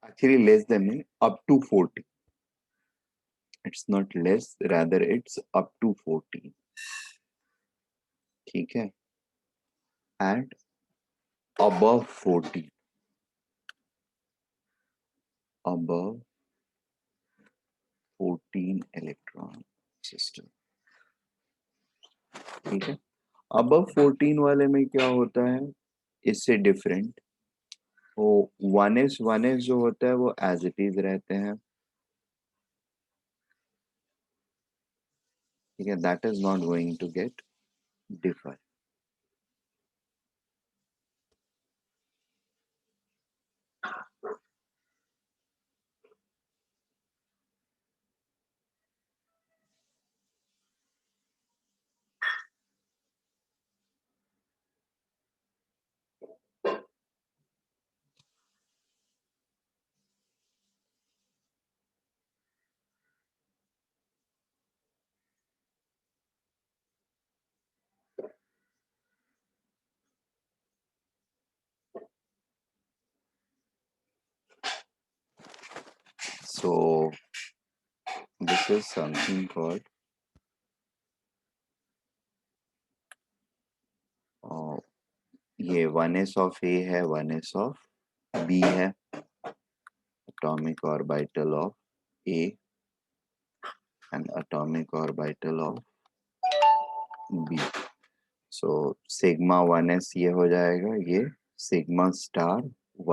Actually, less than up to 14. It's not less, rather it's up to 14. ठीक है, and above 14, above 14 electron system. ठीक है, above 14 वाले में क्या होता है इससे डिफरेंट, वो 1s जो होता है वो एज इट इज रहते हैं. ठीक है, that is not going to get differ. So this is something called ये 1s ऑफ ए है, 1s ऑफ बी है, atomic orbital of A and atomic orbital of B. So sigma 1s ये हो जाएगा, ये sigma star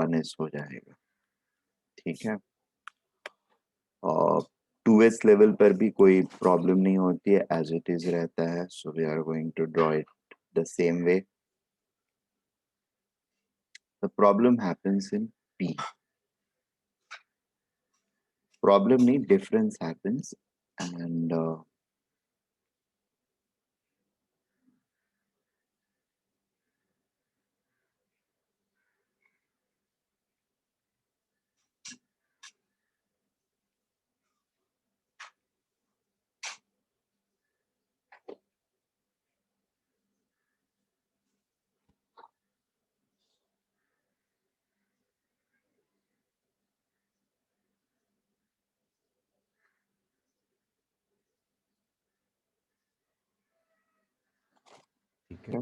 1s हो जाएगा. ठीक है, और 2s लेवल पर भी कोई प्रॉब्लम नहीं होती है, एज इट इज रहता है. So we are going to draw it the same way. The problem happens in P. Problem नहीं, डिफरेंस हैपेंस. एंड ठीक है,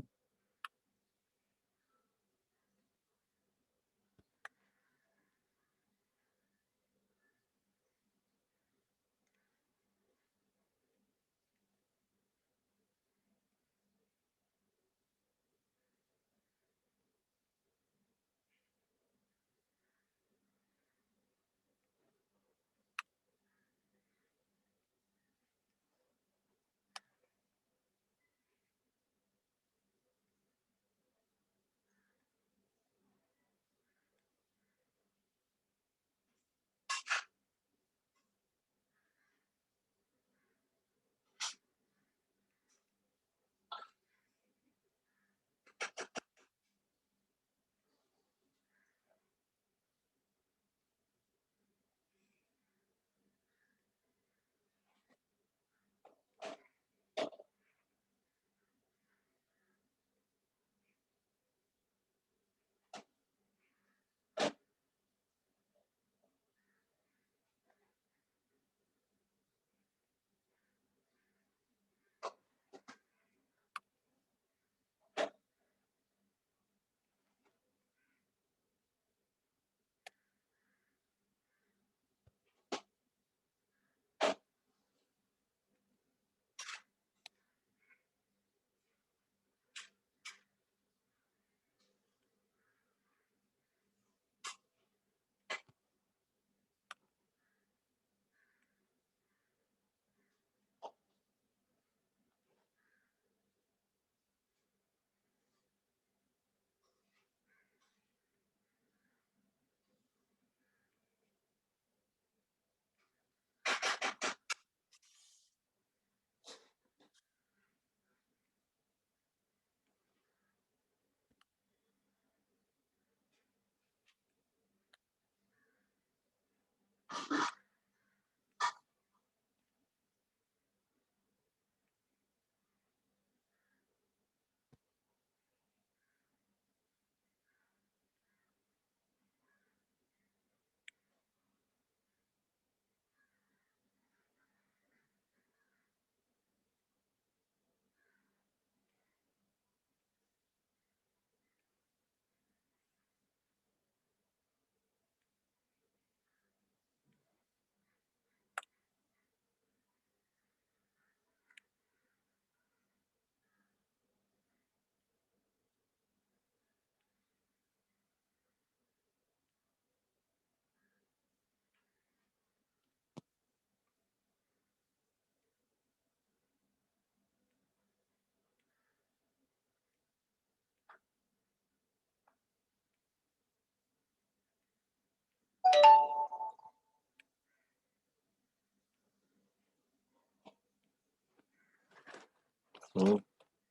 तो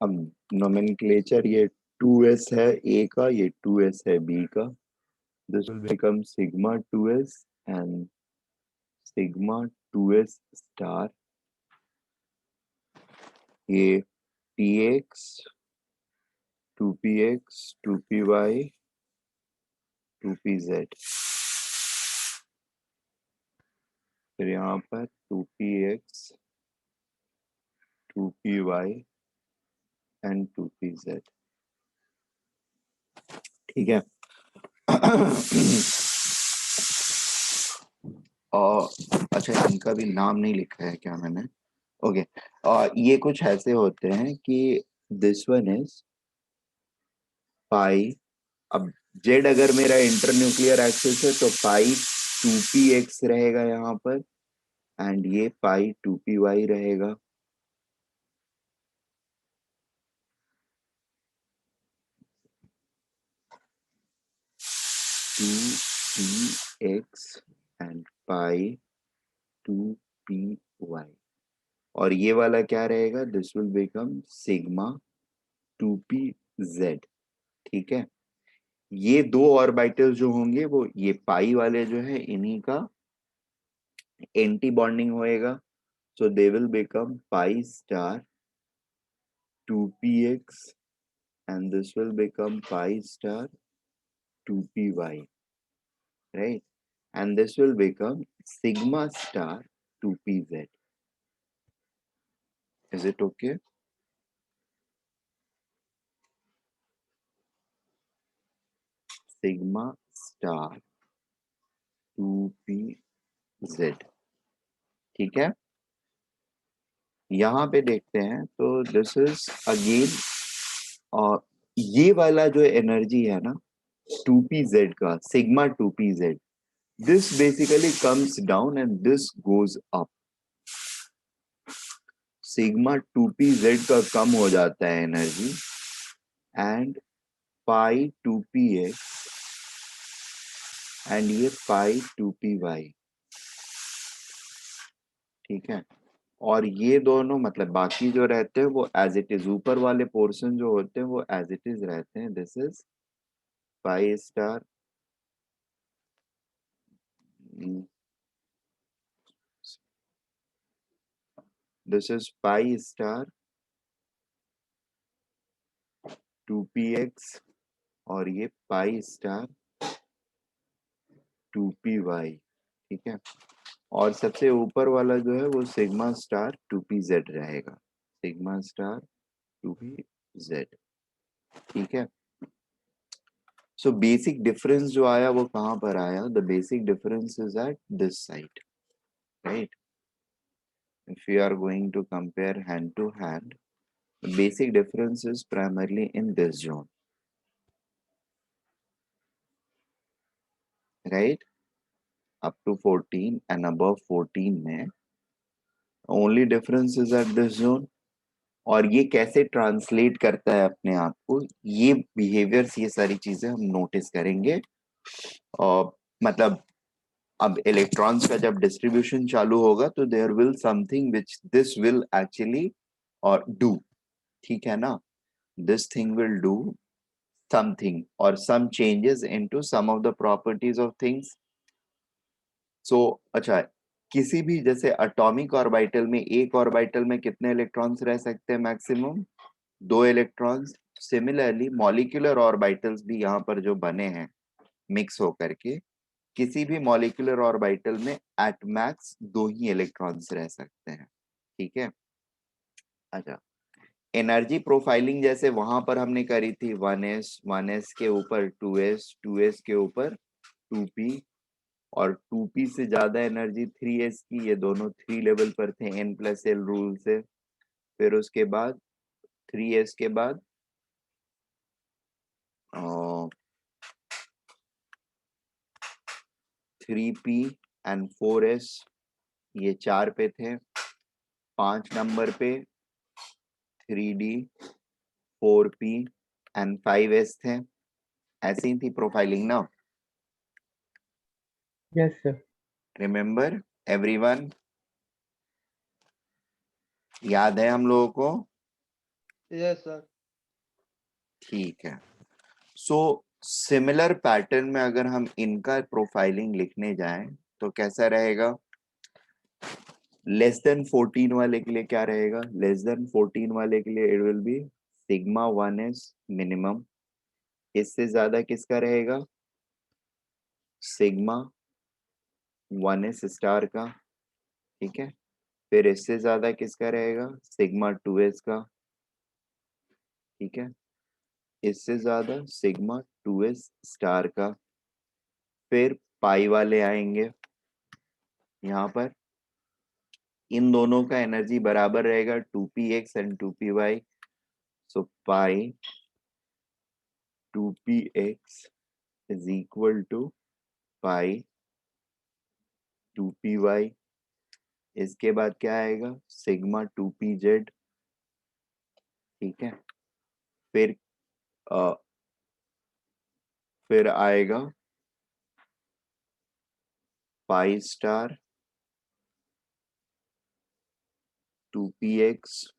अब नोमेनक्लेचर ये 2s है A का, ये 2s है B का. This will become sigma 2s and sigma 2s star. ये px 2px 2py 2pz. फिर यहाँ पर 2px 2py एंड 2pz. ठीक है. और अच्छा, इनका भी नाम नहीं लिखा है क्या मैंने? ओके. ये कुछ ऐसे होते हैं कि दिस वन इज पाई. अब जेड अगर मेरा इंटरन्यूक्लियर एक्सिस है तो पाई 2px रहेगा यहाँ पर, एंड ये पाई 2py रहेगा. Two p x and pi 2py. और ये वाला क्या रहेगा? This will become sigma 2pz. ठीक है. ये दो ऑर्बिटल्स जो होंगे वो ये पाई वाले जो है इन्हीं का एंटी बॉन्डिंग होएगा. So they will become pi star 2px and this will become pi star 2py, right? And this will become sigma star 2pz. Is it okay? Sigma star 2pz. ठीक है. यहाँ पे देखते हैं तो दिस इज अगेन, और ये वाला जो एनर्जी है ना 2pz का, sigma 2pz, this basically comes down and this goes up. Sigma 2pz का कम हो जाता है energy, and pi 2px and ये पाई 2py. ठीक है. और ये दोनों मतलब बाकी जो रहते हैं वो एज इट इज, ऊपर वाले पोर्शन जो होते हैं वो एज इट इज रहते हैं. This is pi star, this is pi star 2px और ये पाई स्टार 2py. ठीक है. और सबसे ऊपर वाला जो है वो सिग्मा स्टार 2pz रहेगा. Sigma star 2pz. ठीक है. सो बेसिक डिफरेंस जो आया वो कहाँ पर आया? The basic difference is at this side, right? If you are going to compare hand to hand, the basic difference is primarily in this zone, right? Up to 14 and above 14 में only difference is at this zone. और ये कैसे translate करता है अपने आप को, ये बिहेवियर्स, ये सारी चीजें हम नोटिस करेंगे. और मतलब अब इलेक्ट्रॉन्स का जब डिस्ट्रीब्यूशन चालू होगा तो there will something which this will actually और डू. ठीक है ना? This thing will do something और some changes into some of the properties of things. So अच्छा, किसी भी जैसे एटॉमिक ऑर्बिटल में, एक ऑर्बिटल में कितने इलेक्ट्रॉन्स रह सकते हैं? Maximum 2 electrons. Similarly molecular orbitals भी यहाँ पर जो बने हैं मिक्स होकर के, किसी भी मॉलिक्यूलर ऑर्बिटल में एट मैक्स 2 ही इलेक्ट्रॉन्स रह सकते हैं. ठीक है. अच्छा, एनर्जी प्रोफाइलिंग जैसे वहां पर हमने करी थी 1s के ऊपर 2s के ऊपर 2p, और 2p से ज्यादा एनर्जी 3s की. ये दोनों 3 लेवल पर थे n+l रूल से. फिर उसके बाद 3s के बाद 3p एंड 4s, ये 4 पे थे. 5 नंबर पे 3d 4p एंड 5s थे. ऐसी ही थी प्रोफाइलिंग ना? Yes, sir. Remember everyone? याद है हम लोगों को? Yes sir. ठीक है। सो सिमिलर पैटर्न में अगर हम इनका प्रोफाइलिंग लिखने जाएं तो कैसा रहेगा? लेस देन 14 वाले के लिए क्या रहेगा? लेस देन 14 वाले के लिए it will be sigma 1s minimum. इससे ज्यादा किसका रहेगा? सिग्मा 1s स्टार का। ठीक है। फिर इससे ज्यादा किसका रहेगा? सिग्मा 2s का। ठीक है। इससे ज्यादा सिग्मा 2s स्टार का। फिर पाई वाले आएंगे यहाँ पर। इन दोनों का एनर्जी बराबर रहेगा 2px and 2py। So pi 2px is equal to pi 2py। इसके बाद क्या आएगा? Sigma 2pz। ठीक है। फिर अ, फिर आएगा pi star 2px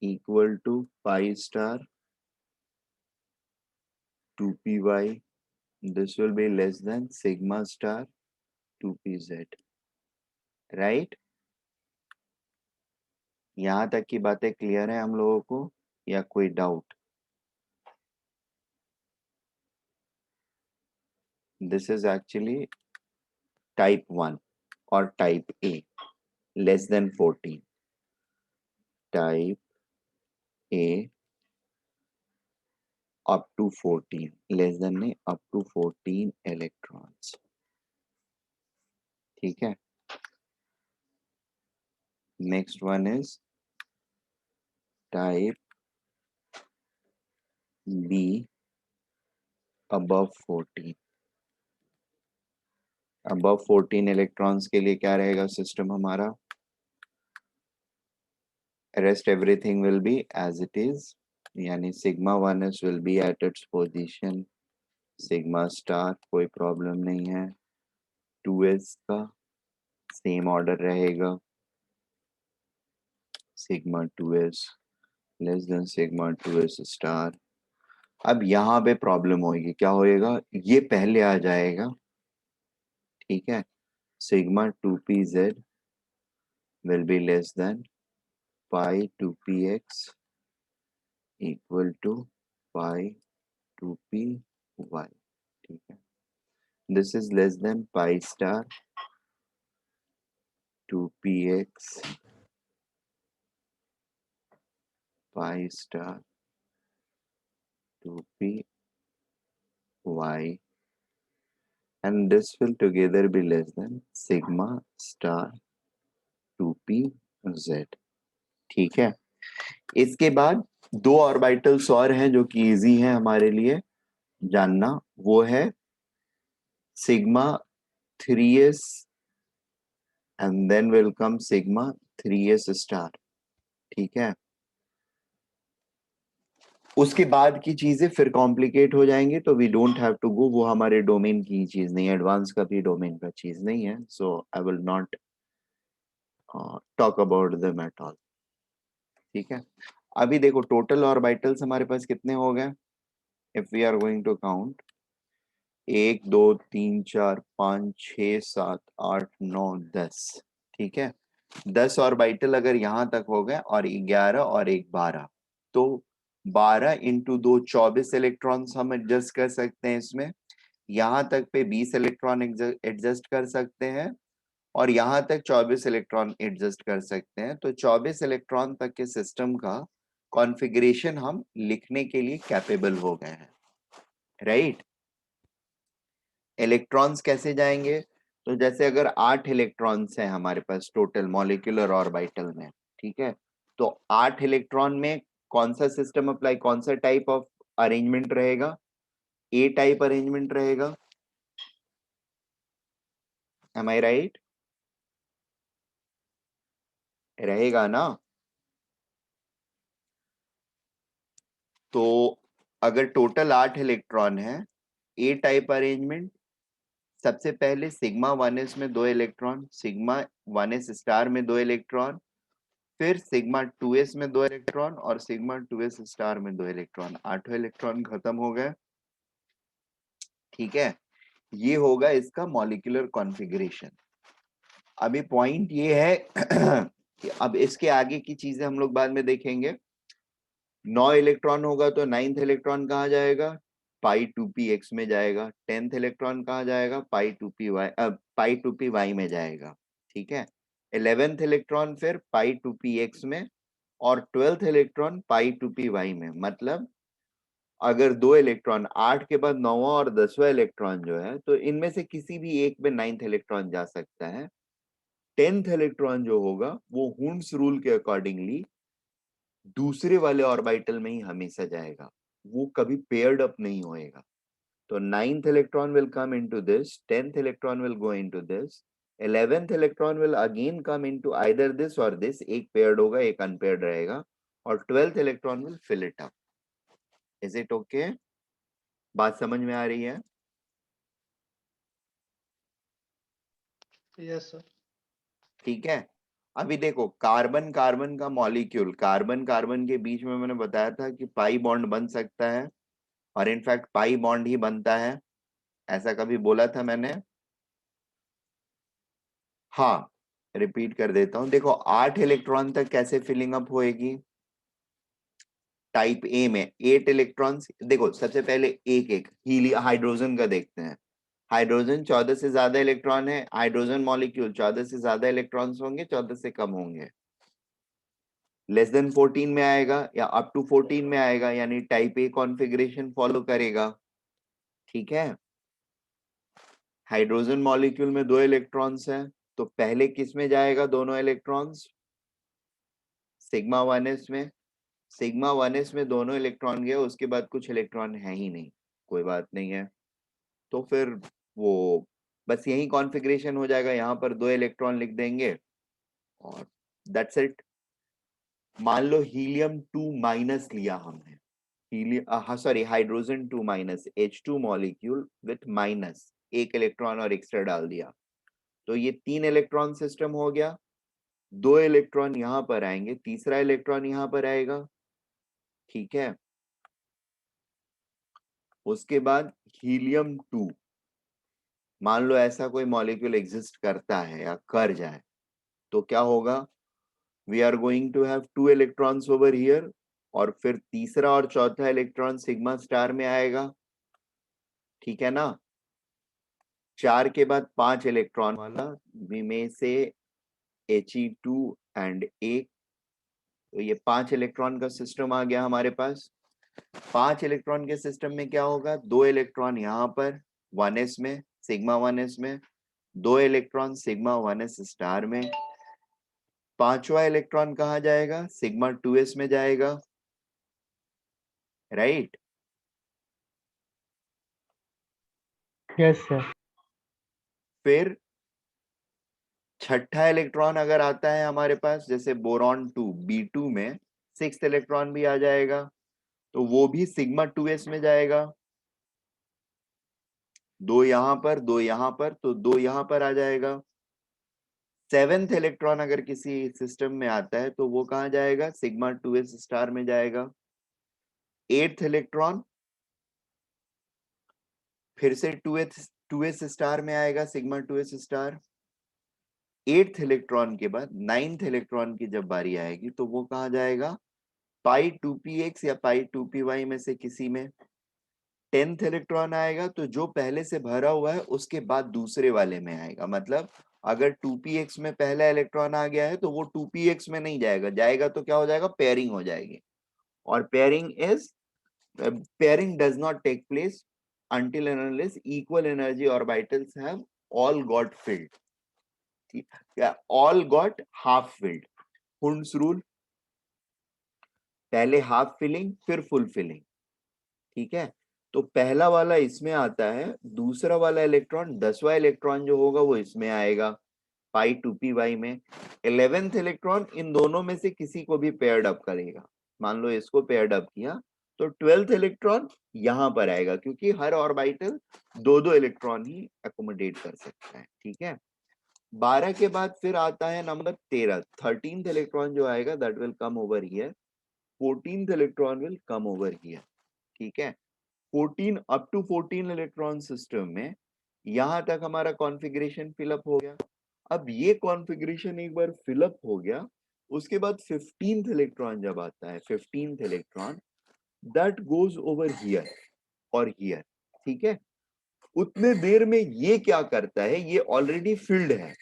equal to pi star 2py। This will be less than sigma star 2pz, right? यहां तक की बातें क्लियर है हम लोगों को या कोई doubt? This is actually type 1 और type A, less than 14। Type A up to 14, less than नहीं, अप टू 14 इलेक्ट्रॉन्स। ठीक है। Next one is type B above 14। Above 14 electrons के लिए क्या रहेगा सिस्टम हमारा? rest everything will be as it is, यानी sigma 1s will be at its position। Sigma star कोई प्रॉब्लम नहीं है। 2s का सेम ऑर्डर रहेगा। Sigma 2s less than sigma 2s star. अब यहाँ पे प्रॉब्लम होगी, क्या होएगा? ये पहले आ जाएगा। ठीक है। Sigma 2pz will be less than pi 2px equal to pi 2py। ठीक है। This is less than pi star 2px pi star 2py, and this will together be less than sigma star 2pz। ठीक है। इसके बाद दो orbitals और हैं जो कि इजी है हमारे लिए जानना। वो है sigma 3s and then will come sigma 3s star. ठीक है। उसके बाद की चीजें फिर कॉम्प्लिकेट हो जाएंगे, तो we don't have to go, वो हमारे डोमेन की चीज नहीं है, एडवांस का भी डोमेन का चीज नहीं है। So I will not talk about them at all. ठीक है। अभी देखो टोटल ऑर्बिटल्स हमारे पास कितने हो गए? If we are going to count, 1 2 3 4 5 6 7 8 9 10। ठीक है। 10 ऑर्बिटल अगर यहां तक हो गए और 11 और एक 12, तो 12 × 2 24 इलेक्ट्रॉन्स हम एडजस्ट कर सकते हैं इसमें। यहां तक पे 20 इलेक्ट्रॉन एडजस्ट कर सकते हैं और यहां तक 24 इलेक्ट्रॉन एडजस्ट कर सकते हैं। तो 24 इलेक्ट्रॉन तक के सिस्टम का कॉन्फ़िगरेशन हम लिखने के लिए कैपेबल हो गए हैं, राइट? इलेक्ट्रॉन्स कैसे जाएंगे? तो जैसे अगर 8 इलेक्ट्रॉन्स हैं हमारे पास टोटल मॉलिक्यूलर ऑर्बिटल में, ठीक है, तो 8 इलेक्ट्रॉन में कौन सा सिस्टम अप्लाई, कौन सा टाइप ऑफ अरेंजमेंट रहेगा? ए टाइप अरेंजमेंट रहेगा। Am I right? रहेगा ना? तो अगर टोटल 8 इलेक्ट्रॉन है, ए टाइप अरेंजमेंट, सबसे पहले सिग्मा 1s में 2 इलेक्ट्रॉन, सिग्मा 1s स्टार में 2 इलेक्ट्रॉन, फिर सिग्मा 2s में 2 इलेक्ट्रॉन और सिग्मा 2s स्टार में 2 इलेक्ट्रॉन, 8 इलेक्ट्रॉन खत्म हो गए। ठीक है, ये होगा इसका मॉलिक्यूलर कॉन्फ़िगरेशन। अभी पॉइंट ये है कि अब इसके आगे की चीजें हम लोग बाद में देखेंगे। 9 इलेक्ट्रॉन होगा तो 9th इलेक्ट्रॉन कहाँ जाएगा, पाई 2p x में जाएगा। 10th इलेक्ट्रॉन कहाँ जाएगा, पाई 2p y में जाएगा। ठीक है, 11th इलेक्ट्रॉन फिर पाई 2p x में, और 12th इलेक्ट्रॉन पाई 2p y में। मतलब अगर 2 इलेक्ट्रॉन, 8 के बाद 9वां और 10वां इलेक्ट्रॉन जो है, तो इनमें से किसी भी एक में 9th इलेक्ट्रॉन जा सकता है। 10th इलेक्ट्रॉन जो होगा वो हुंड्स रूल के अकॉर्डिंगली दूसरे वाले ऑर्बिटल में ही हमेशा जाएगा, वो कभी पेयर्ड अप नहीं होएगा। तो 9th electron will come into this, 10th electron will go into this, 11th electron will again come into either this और दिस, एक पेयर्ड होगा एक अनपेयर्ड रहेगा, और 12th electron will fill it up. Is it okay? बात समझ में आ रही है? Yes sir. ठीक है, अभी देखो कार्बन कार्बन का मॉलिक्यूल, कार्बन कार्बन के बीच में मैंने बताया था कि पाई बॉन्ड बन सकता है, और इनफैक्ट पाई बॉन्ड ही बनता है, ऐसा कभी बोला था मैंने? हाँ, रिपीट कर देता हूं। देखो 8 इलेक्ट्रॉन तक कैसे फिलिंग अप होएगी, टाइप ए में 8 इलेक्ट्रॉन्स। देखो सबसे पहले एक एक हाइड्रोजन का देखते हैं। हाइड्रोजन 14 से ज्यादा इलेक्ट्रॉन है, हाइड्रोजन मॉलिक्यूल 14 से ज्यादा इलेक्ट्रॉन्स होंगे, 14 से कम होंगे, लेस देन 14 में आएगा या अप टू 14 में आएगा, यानी टाइप ए कॉन्फ़िगरेशन फॉलो करेगा। ठीक है, हाइड्रोजन मॉलिक्यूल में 2 इलेक्ट्रॉन्स हैं, तो पहले किस में जाएगा दोनों इलेक्ट्रॉन्स, सिग्मा 1s में। सिग्मा 1s में दोनों इलेक्ट्रॉन गए, उसके बाद कुछ इलेक्ट्रॉन है ही नहीं, कोई बात नहीं है, तो फिर वो बस यही कॉन्फ़िगरेशन हो जाएगा, यहाँ पर 2 इलेक्ट्रॉन लिख देंगे और दैट्स इट। मान लो हीलियम 2 माइनस लिया हमने, sorry hydrogen 2 minus, H2 molecule with minus, एक इलेक्ट्रॉन और एक्स्ट्रा डाल दिया, तो ये 3 इलेक्ट्रॉन सिस्टम हो गया। 2 इलेक्ट्रॉन यहां पर आएंगे, तीसरा इलेक्ट्रॉन यहां पर आएगा। ठीक है, उसके बाद हीलियम 2, मान लो ऐसा कोई मॉलिक्यूल एग्जिस्ट करता है या कर जाए, तो क्या होगा, we are going to have 2 electrons over here, और फिर तीसरा और चौथा इलेक्ट्रॉन सिग्मा स्टार में आएगा। ठीक है ना, 4 के बाद 5 इलेक्ट्रॉन वाला, में से He2 एंड A, तो ये 5 इलेक्ट्रॉन का सिस्टम आ गया हमारे पास। 5 इलेक्ट्रॉन के सिस्टम में क्या होगा, 2 इलेक्ट्रॉन यहाँ पर 1s में, सिग्मा 1s में, 2 इलेक्ट्रॉन सिग्मा 1s स्टार में, पांचवा इलेक्ट्रॉन कहाँ जाएगा, सिग्मा 2s में जाएगा, राइट? Yes sir. फिर छठा इलेक्ट्रॉन अगर आता है हमारे पास, जैसे बोरॉन 2 B2 में 6th इलेक्ट्रॉन भी आ जाएगा, तो वो भी सिग्मा 2s में जाएगा, 2 यहां पर 2 यहां पर, तो 2 यहां पर आ जाएगा। 7th इलेक्ट्रॉन अगर किसी सिस्टम में आता है तो वो कहाँ जाएगा, सिग्मा 2s स्टार में जाएगा। 8th इलेक्ट्रॉन फिर से 2s स्टार में आएगा, sigma 2s star. 8th electron के बाद 9th इलेक्ट्रॉन की जब बारी आएगी तो वो कहाँ जाएगा, पाई 2px या पाई 2py में से किसी में। 10th इलेक्ट्रॉन आएगा तो जो पहले से भरा हुआ है उसके बाद दूसरे वाले में आएगा, मतलब अगर 2px में पहला इलेक्ट्रॉन आ गया है तो वो 2px में नहीं जाएगा, जाएगा तो क्या हो जाएगा, पेयरिंग हो जाएगी। और pairing does not take place until and unless equal energy orbitals have all got filled, या all got half filled, Hund's rule, पहले हाफ फिलिंग फिर फुल फिलिंग। ठीक है, तो पहला वाला इसमें आता है, दूसरा वाला इलेक्ट्रॉन 10वां इलेक्ट्रॉन जो होगा वो इसमें आएगा, पाई 2py में। 11th इलेक्ट्रॉन इन दोनों में से किसी को भी पेयर्ड अप करेगा, मान लो इसको पेयर्ड अप किया, तो 12th इलेक्ट्रॉन यहां पर आएगा, क्योंकि हर ऑर्बिटल 2-2 इलेक्ट्रॉन ही अकोमोडेट कर सकता है। ठीक है, 12 के बाद फिर आता है नंबर 13, 13th इलेक्ट्रॉन जो आएगा that will come over here, 14th electron will come over here, ठीक है। 14 अप टू 14 इलेक्ट्रॉन सिस्टम में यहां तक हमारा कॉन्फ़िगरेशन फिलअप हो गया। अब ये कॉन्फ़िगरेशन एक बार फिलअप हो गया, उसके बाद 15th इलेक्ट्रॉन जब आता है, 15th electron that goes over here और हियर, ठीक है। उतने देर में ये क्या करता है, ये ऑलरेडी फिल्ड है।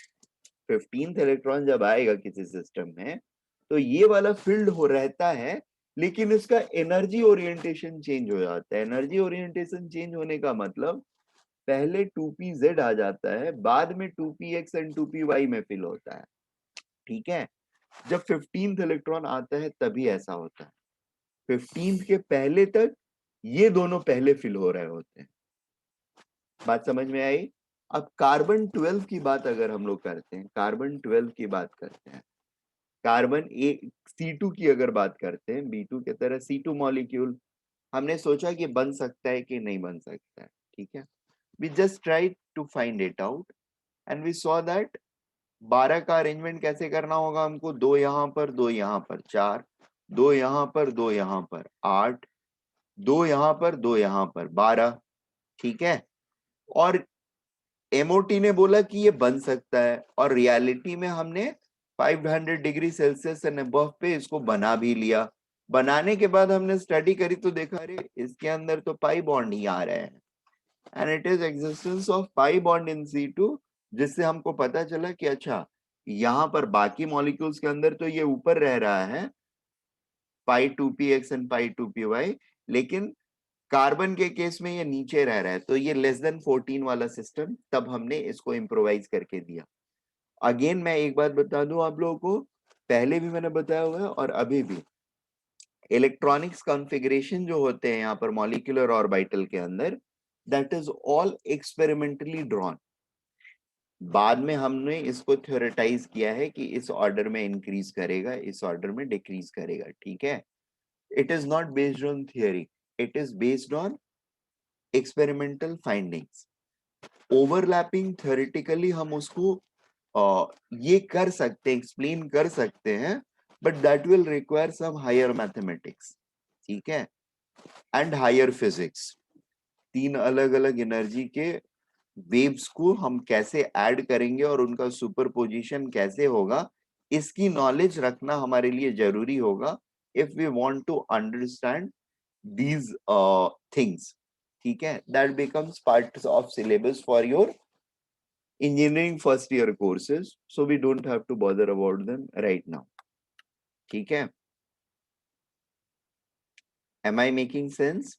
15th इलेक्ट्रॉन जब आएगा किसी सिस्टम में तो ये वाला फील्ड हो रहता है, लेकिन इसका एनर्जी ओरिएंटेशन चेंज हो जाता है। एनर्जी ओरिएंटेशन चेंज होने का मतलब पहले 2pz आ जाता है, बाद में 2px एंड 2py में फिल होता है, ठीक है। जब 15th इलेक्ट्रॉन आता है तभी ऐसा होता है। 15th के पहले तक ये दोनों पहले फिल हो रहे होते हैं। बात समझ में आई? अब कार्बन 12 की बात अगर हम लोग करते हैं, कार्बन 12 की बात करते हैं, कार्बन ए C2 की अगर बात करते हैं, B2 की तरह C2 मॉलिक्यूल हमने सोचा कि बन सकता है कि नहीं बन सकता है, ठीक है। We just try to find it out and we saw that 12 का अरेंजमेंट कैसे करना होगा हमको, दो यहाँ पर, दो यहाँ पर, 4, दो यहाँ पर, दो यहाँ पर, 8, दो यहाँ पर, दो यहाँ पर, 12, ठीक है। और एमओटी ने बोला कि ये बन सकता है और रियलिटी में हमने 500 डिग्री सेल्सियस एंड अबव पे इसको बना भी लिया। बनाने के बाद हमने स्टडी करी तो देखा अरे इसके अंदर तो पाई बॉन्ड ही आ रहे हैं and it is existence of pi bond in C2, जिससे हमको पता चला कि अच्छा यहाँ पर बाकी मॉलिक्यूल्स के अंदर तो ये ऊपर रह रहा है पाई 2px एंड पाई 2py, लेकिन कार्बन के केस में ये नीचे रह रहा है, तो ये लेस देन 14 वाला सिस्टम, तब हमने इसको इम्प्रोवाइज करके दिया। अगेन मैं एक बात बता दूं आप लोगों को, पहले भी मैंने बताया हुआ है और अभी भी, इलेक्ट्रॉनिक्स कॉन्फ़िगरेशन जो होते हैं यहाँ पर मॉलिक्यूलर ऑर्बिटल के अंदर, that is all experimentally drawn. बाद में हमने इसको थ्योरेटाइज किया है कि इस ऑर्डर में इंक्रीज करेगा, इस ऑर्डर में डिक्रीज करेगा, ठीक है। It is not based on theory, it is based on experimental findings. Overlapping theoretically हम उसको ये कर सकते हैं, एक्सप्लेन कर सकते हैं, but that will require some higher mathematics, ठीक है, एंड हायर फिजिक्स। तीन अलग अलग एनर्जी के वेव्स को हम कैसे ऐड करेंगे और उनका सुपरपोजिशन कैसे होगा, इसकी नॉलेज रखना हमारे लिए जरूरी होगा if we want to understand these things, ठीक है। That becomes part of syllabus for your engineering first year courses, so we don't have to bother about them right now, ठीक है। am I making sense?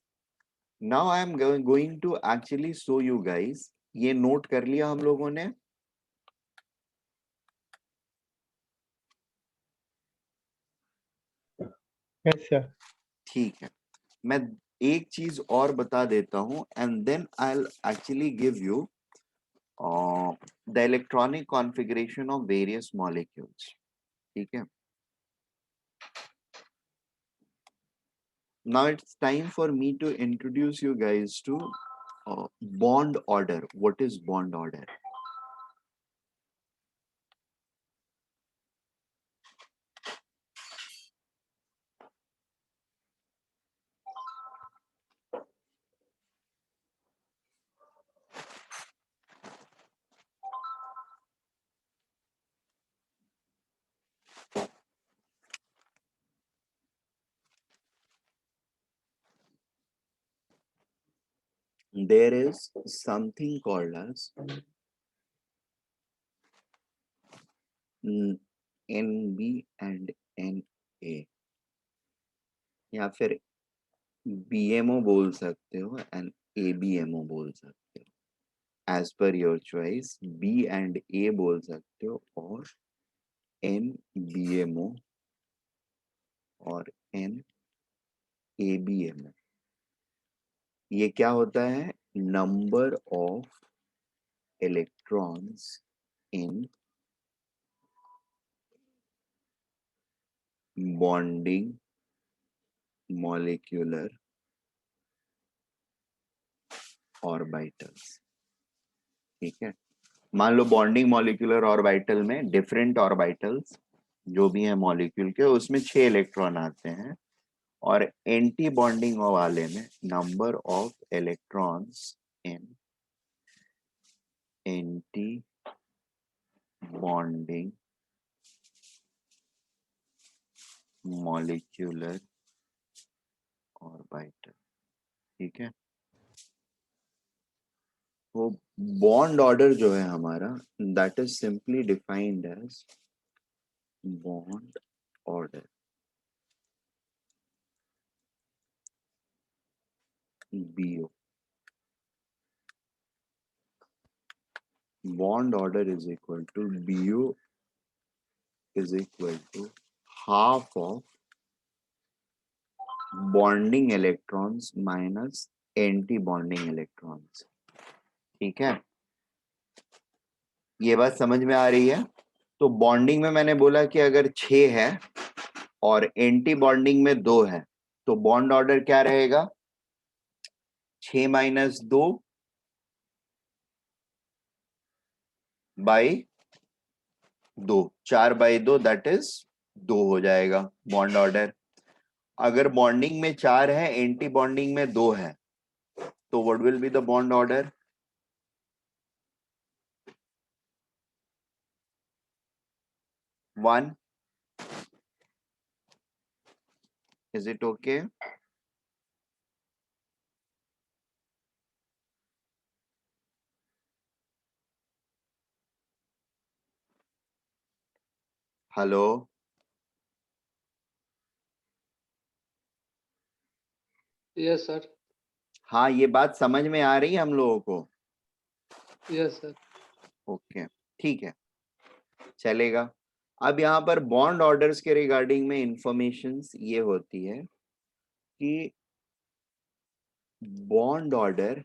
Now I am going to actually show you guys, ये note कर लिया हम लोगों ने? Yes, sir. ठीक है, मैं एक चीज और बता देता हूं and then I will actually give you the electronic configuration of various molecules, ठीक है। Now it's time for me to introduce you guys to bond order. What is bond order? There is something called as NB and NA, या फिर BMO बोल सकते हो and ABMO बोल सकते हो, as per your choice. B and A बोल सकते हो और NBMO और NABMO। ये क्या होता है? Number of electrons in bonding molecular orbitals, ठीक है। मान लो बॉन्डिंग मॉलिक्यूलर ऑर्बिटल में डिफरेंट ऑर्बिटल्स जो भी है मॉलिक्यूल के, उसमें 6 इलेक्ट्रॉन आते हैं, और एंटी बॉन्डिंग वाले में number of electrons in anti bonding molecular orbital. ठीक है, वो बॉन्ड ऑर्डर जो है हमारा, that is simply defined as bond order, BO। bond order is equal to BO is equal to half of bonding electrons minus anti bonding electrons। ठीक है, ये बात समझ में आ रही है? तो बॉन्डिंग में मैंने बोला कि अगर 6 है और एंटी बॉन्डिंग में 2 है, तो बॉन्ड ऑर्डर क्या रहेगा? 6 minus 2 by 2, 4 by 2, that is 2 हो जाएगा बॉन्ड ऑर्डर। अगर बॉन्डिंग में 4 है, एंटी बॉन्डिंग में 2 है, तो what will be the bond order? 1। Is it okay? Hello? Yes sir. हाँ, ये बात समझ में आ रही है हम लोगों को? Yes sir. ओके, ठीक है, चलेगा। अब यहाँ पर बॉन्ड ऑर्डर्स के रिगार्डिंग में इंफॉर्मेशंस ये होती है कि bond order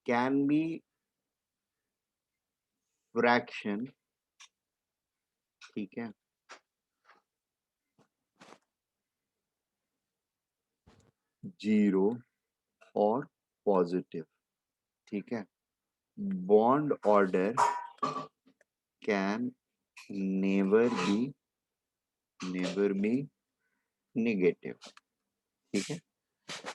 can be fraction, ठीक है, जीरो और पॉजिटिव। ठीक है, bond order can never be negative. ठीक है,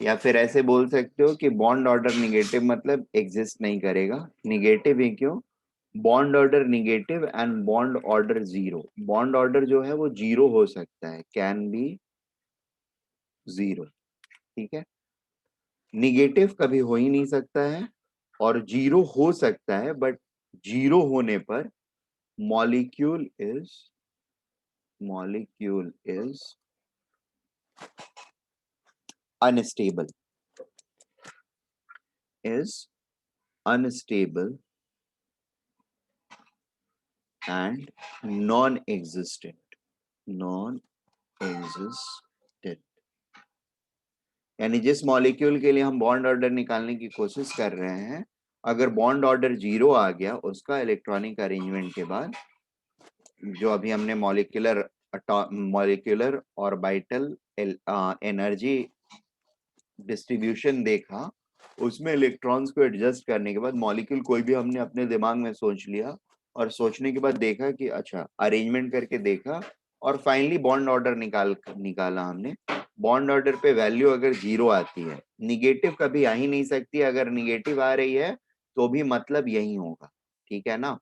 या फिर ऐसे बोल सकते हो कि बॉन्ड ऑर्डर निगेटिव मतलब एग्जिस्ट नहीं करेगा। निगेटिव ही क्यों? Bond order negative and bond order zero. Bond order जो है वो जीरो हो सकता है, कैन बी जीरो। ठीक है, निगेटिव कभी हो ही नहीं सकता है, और जीरो हो सकता है, बट जीरो होने पर molecule is unstable, is unstable and non-existent। यानी जिस मॉलिक्यूल के लिए हम बॉन्ड ऑर्डर निकालने की कोशिश कर रहे हैं, अगर बॉन्ड ऑर्डर जीरो आ गया, उसका इलेक्ट्रॉनिक अरेंजमेंट के बाद जो अभी हमने मॉलिक्यूलर ऑर्बिटल एनर्जी डिस्ट्रीब्यूशन देखा, उसमें इलेक्ट्रॉन्स को एडजस्ट करने के बाद मॉलिक्यूल कोई भी हमने अपने दिमाग में सोच लिया, और सोचने के बाद देखा कि अच्छा, अरेंजमेंट करके देखा, और फाइनली बॉन्ड ऑर्डर निकाला हमने। बॉन्ड ऑर्डर पे वैल्यू अगर जीरो आती है, निगेटिव कभी आ ही नहीं सकती। अगर निगेटिव आ रही है तो भी मतलब यही होगा। ठीक है ना?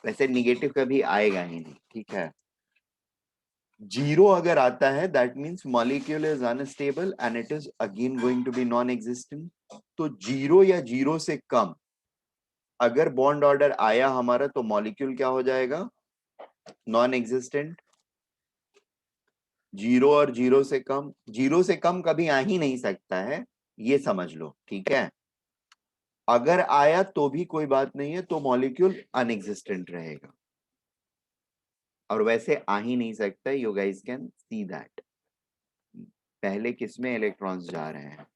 वैसे निगेटिव कभी आएगा ही नहीं। ठीक है, जीरो अगर आता है that means molecule is unstable and it is again going to be non existent. तो जीरो या जीरो से कम अगर बॉन्ड ऑर्डर आया हमारा, तो मॉलिक्यूल क्या हो जाएगा? Non existent. जीरो और जीरो से कम, जीरो से कम कभी आ ही नहीं सकता है, ये समझ लो। ठीक है, अगर आया तो भी कोई बात नहीं है, तो मॉलिक्यूल अनएग्जिस्टेंट रहेगा, और वैसे आ ही नहीं सकता। You guys can see that पहले किसमें इलेक्ट्रॉन्स जा रहे हैं,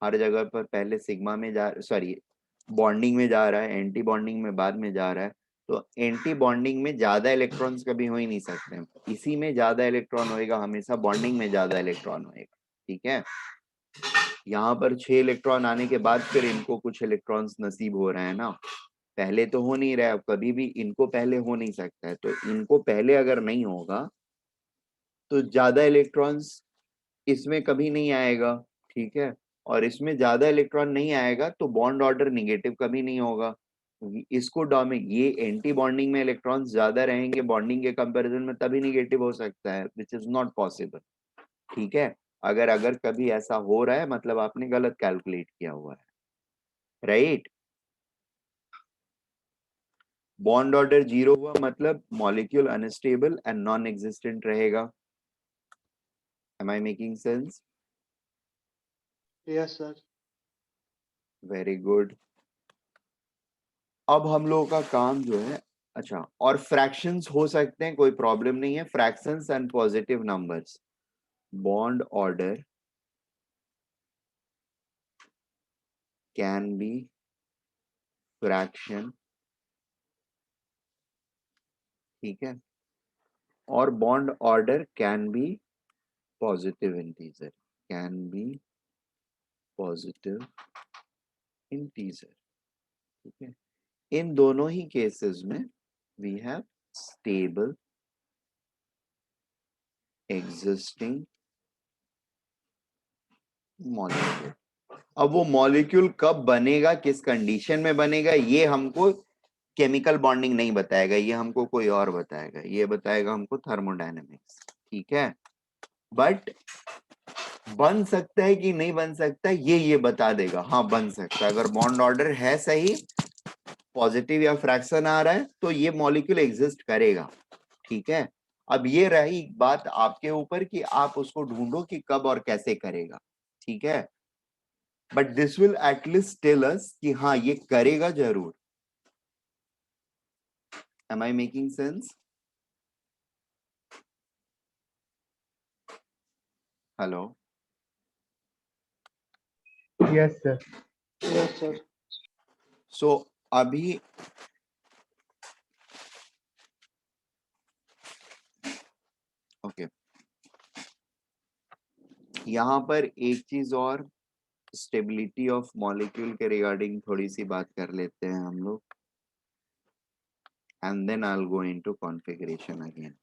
हर जगह पर पहले सिग्मा में सॉरी बॉन्डिंग में जा रहा है, एंटी बॉन्डिंग में बाद में जा रहा है। तो एंटी बॉन्डिंग में ज्यादा इलेक्ट्रॉन्स कभी हो ही नहीं सकते, इसी में ज्यादा इलेक्ट्रॉन होएगा हमेशा, बॉन्डिंग में ज्यादा इलेक्ट्रॉन होएगा। ठीक है, यहाँ पर 6 इलेक्ट्रॉन आने के बाद फिर इनको कुछ इलेक्ट्रॉन्स नसीब हो रहे हैं ना, पहले तो हो नहीं रहा है, कभी भी इनको पहले हो नहीं सकता है, तो इनको पहले अगर नहीं होगा तो ज्यादा इलेक्ट्रॉन्स इसमें कभी नहीं आएगा, ठीक है, और इसमें ज्यादा इलेक्ट्रॉन नहीं आएगा तो बॉन्ड ऑर्डर निगेटिव कभी नहीं होगा, क्योंकि इसको डोमिंग ये एंटी बॉन्डिंग में इलेक्ट्रॉन्स ज्यादा रहेंगे बॉन्डिंग के कंपैरिजन में, तभी निगेटिव हो सकता है, विच इज नॉट पॉसिबल, ठीक है। अगर अगर कभी ऐसा हो रहा है मतलब आपने गलत कैलकुलेट किया हुआ है, राइट। बॉन्ड ऑर्डर 0 हुआ मतलब molecule unstable and non existent रहेगा। Am I making sense? Yes, sir. Very good. अब हम लोगों का काम जो है, अच्छा, और फ्रैक्शंस हो सकते हैं, कोई प्रॉब्लम नहीं है, fractions and positive numbers, bond order can be fraction, ठीक है, और bond order can be positive integer, can be positive integer, ठीक है। इन दोनों ही केसेस में we have stable existing molecule. अब वो मॉलिक्यूल कब बनेगा, किस कंडीशन में बनेगा, ये हमको केमिकल बॉन्डिंग नहीं बताएगा, ये हमको कोई और बताएगा, ये बताएगा हमको थर्मोडायनेमिक्स, ठीक है। बट बन सकता है कि नहीं बन सकता ये बता देगा, हाँ बन सकता है, अगर बॉन्ड ऑर्डर है सही, पॉजिटिव या फ्रैक्शन आ रहा है तो ये मॉलिक्यूल एग्जिस्ट करेगा, ठीक है। अब ये रही बात आपके ऊपर कि आप उसको ढूंढो कि कब और कैसे करेगा, ठीक है, but this will at least tell us कि हाँ ये करेगा जरूर। Am I making sense? Hello? Yes, sir. Yes, sir. So अभी ओके, यहां पर एक चीज और, स्टेबिलिटी ऑफ मॉलिक्यूल के रिगार्डिंग थोड़ी सी बात कर लेते हैं हम लोग, and then I will go into configuration again.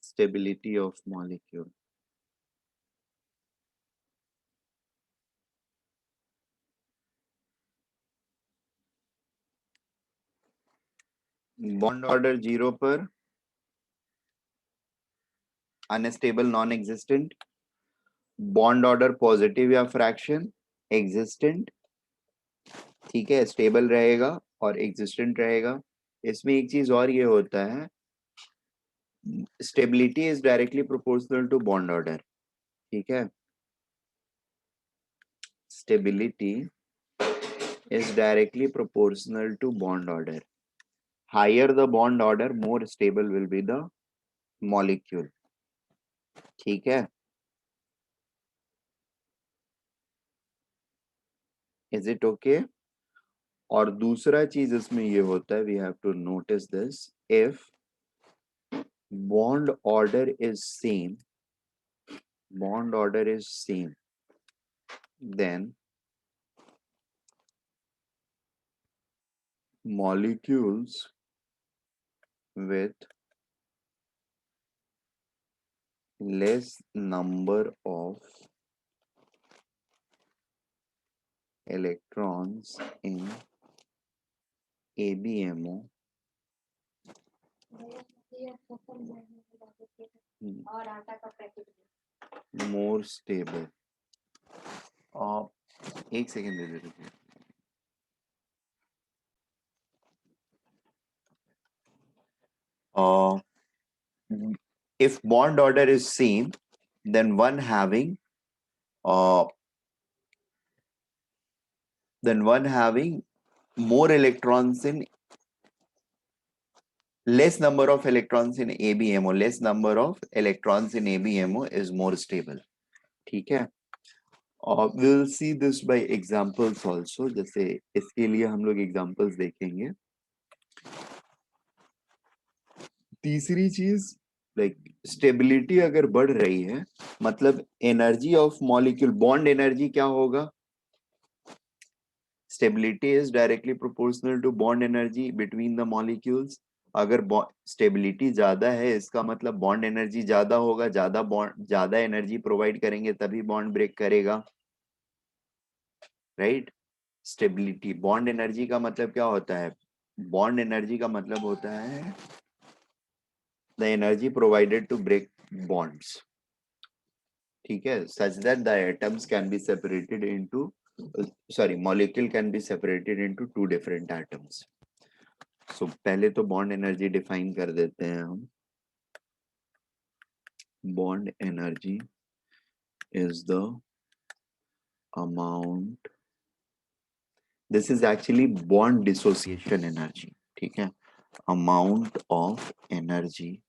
Stability of molecule, bond order 0 पर unstable non existent, bond order positive या फ्रैक्शन एग्जिस्टेंट, ठीक है, स्टेबल रहेगा और एग्जिस्टेंट रहेगा। इसमें एक चीज और ये होता है, stability is directly proportional to bond order, ठीक है, stability is directly proportional to bond order. Higher the bond order, more stable will be the molecule. ठीक है, is it okay? और दूसरा चीज इसमें ये होता है, we have to notice this, if bond order is same, bond order is same, then molecules with less number of electrons in ABMO more stable. एक second they they, if bond order is same, then one having more electrons in less number of electrons in ABMO, less number of electrons in ABMO is more stable, ठीक है। we'll see this by examples also, जैसे इसके लिए हम लोग examples देखेंगे। तीसरी चीज, लाइक स्टेबिलिटी अगर बढ़ रही है मतलब energy of molecule, bond energy क्या होगा? Stability is directly proportional to bond energy between the molecules. अगर स्टेबिलिटी ज्यादा है इसका मतलब बॉन्ड एनर्जी ज्यादा होगा, ज्यादा बॉन्ड ज्यादा एनर्जी प्रोवाइड करेंगे तभी बॉन्ड ब्रेक करेगा, राइट? स्टेबिलिटी, बॉन्ड एनर्जी का मतलब क्या होता है? बॉन्ड एनर्जी का मतलब होता है the energy provided to break bonds, ठीक है, such that the atoms can be separated into, sorry, molecule can be separated into two different atoms. So पहले तो बॉन्ड एनर्जी डिफाइन कर देते हैं हम। Bond energy is the amount, this is actually bond dissociation energy, ठीक है, amount of energy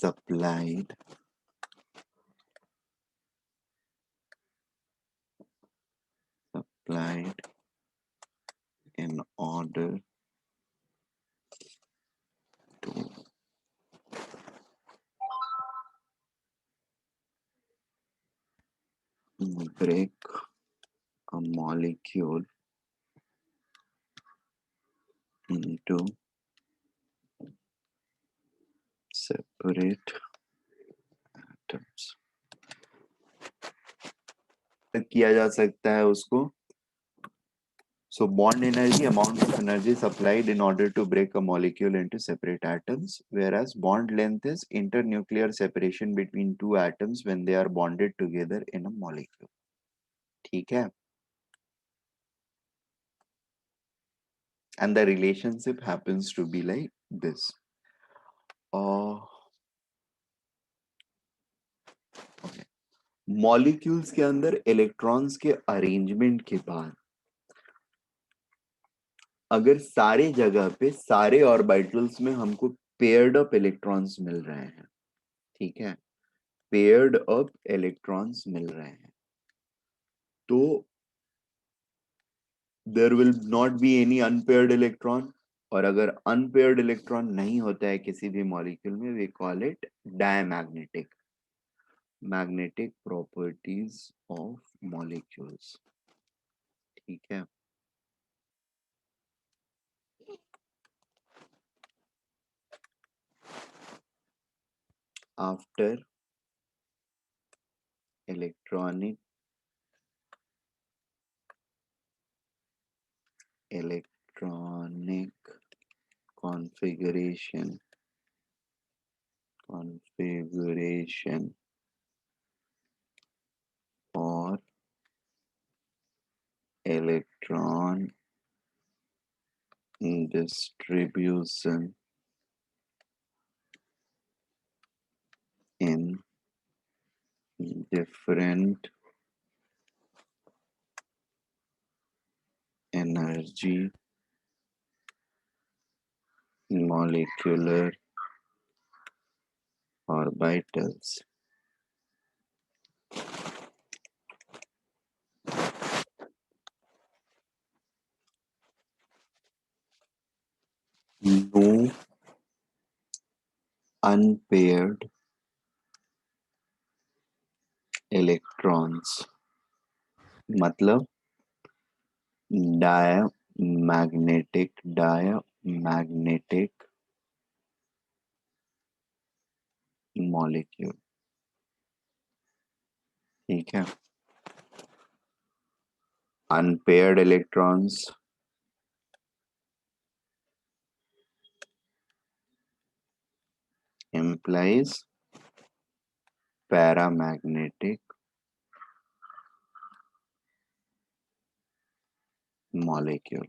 supplied in order to break a molecule into separate atoms। किया जा सकता है उसको। So bond energy, amount of energy supplied in order to break a molecule into separate atoms, whereas bond length is internuclear separation between two atoms when they are bonded together in a molecule, ठीक है? And the relationship happens to be like this. Molecules के अंदर electrons के arrangement के बाद अगर सारे जगह पे सारे ऑर्बिटल्स में हमको पेयर्ड अप इलेक्ट्रॉन्स मिल रहे हैं, ठीक है, पेयर्ड अप इलेक्ट्रॉन्स मिल रहे हैं, तो there will not be any unpaired electron. और अगर अनपेयर्ड इलेक्ट्रॉन नहीं होता है किसी भी मॉलिक्यूल में, we call it diamagnetic, magnetic properties of molecules, ठीक है। After electronic configuration or electron distribution in different energy molecular orbitals। No unpaired electrons मतलब diamagnetic molecule, ठीक है। unpaired electrons implies paramagnetic molecule,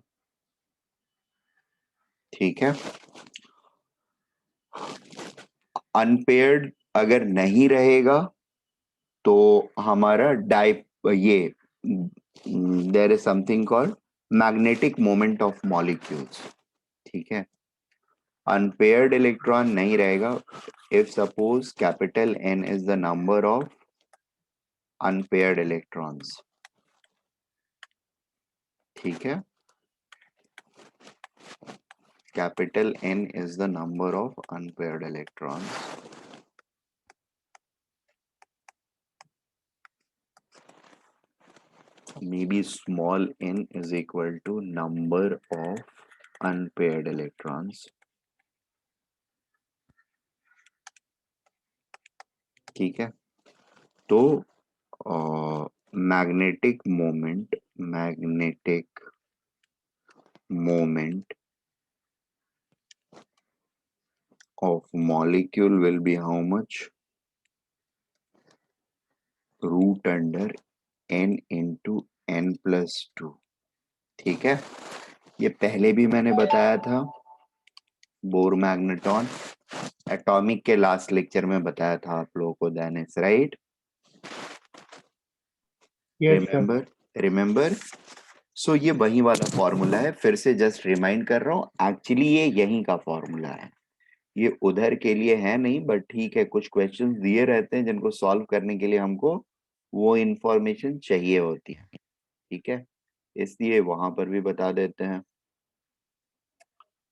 ठीक है। अनपेयर्ड अगर नहीं रहेगा तो हमारा ये there is something called magnetic moment of molecules, ठीक है। अनपेयर्ड इलेक्ट्रॉन नहीं रहेगा if suppose capital N is the number of unpaired electrons, ठीक है। capital N is the number of unpaired electrons. Maybe small n is equal to number of unpaired electrons. ठीक है, तो magnetic moment of molecule will be how much? Root under n into n plus 2. ठीक है, ये पहले भी मैंने बताया था, बोर मैग्नेटॉन एटॉमिक के लास्ट लेक्चर में बताया था आप लोगों को, दैनिस राइट? रिमेंबर सो ये वही वाला फॉर्मूला है, फिर से जस्ट रिमाइंड कर रहा हूँ, एक्चुअली ये यहीं का फॉर्मूला है, ये उधर के लिए है नहीं, बट ठीक है, कुछ क्वेश्चंस दिए रहते हैं जिनको सॉल्व करने के लिए हमको वो इंफॉर्मेशन चाहिए होती है, ठीक है, इसलिए वहां पर भी बता देते हैं,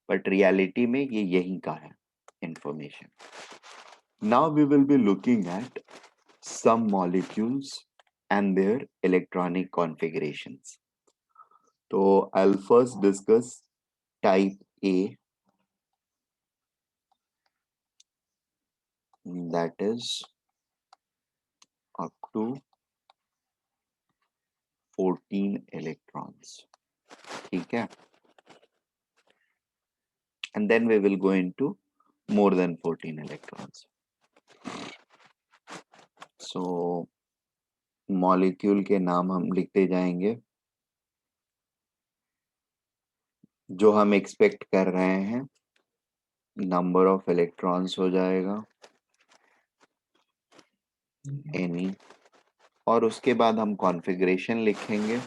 बट रियलिटी में ये यहीं का है information. Now we will be looking at some molecules and their electronic configurations. So I'll first discuss type A, that is up to 14 electrons. ठीक है, and then we will go into more than 14 electrons. So molecule के नाम हम लिखते जाएंगे जो हम expect कर रहे हैं, नंबर ऑफ इलेक्ट्रॉन्स हो जाएगा एनी, और उसके बाद हम कॉन्फ़िगरेशन लिखेंगे,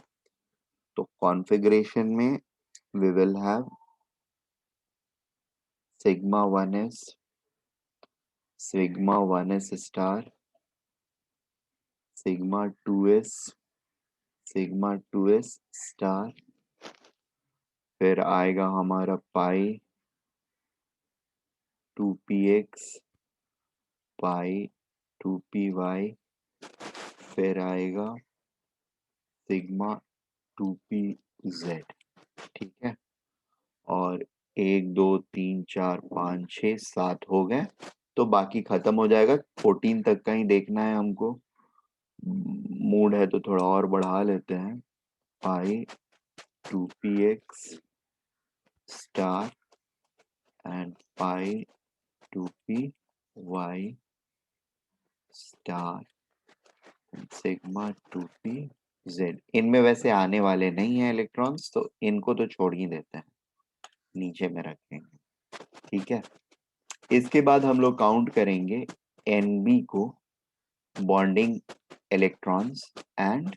तो कॉन्फ़िगरेशन में we will have sigma 1s, sigma 1s star, sigma 2s, sigma 2s star, फिर आएगा हमारा पाई 2px, पाई 2py, फिर आएगा सिग्मा 2pz. ठीक है, और 1 2 3 4 5 6 7 हो गए, तो बाकी खत्म हो जाएगा, 14 तक का ही देखना है हमको, मूड है तो थोड़ा और बढ़ा लेते हैं, पाई 2px star and pi 2py star sigma 2pz. इनमें वैसे आने वाले नहीं है इलेक्ट्रॉन्स, तो इनको तो छोड़ ही देते हैं, नीचे में रखेंगे, ठीक है. इसके बाद हम लोग काउंट करेंगे Nb को, bonding electrons and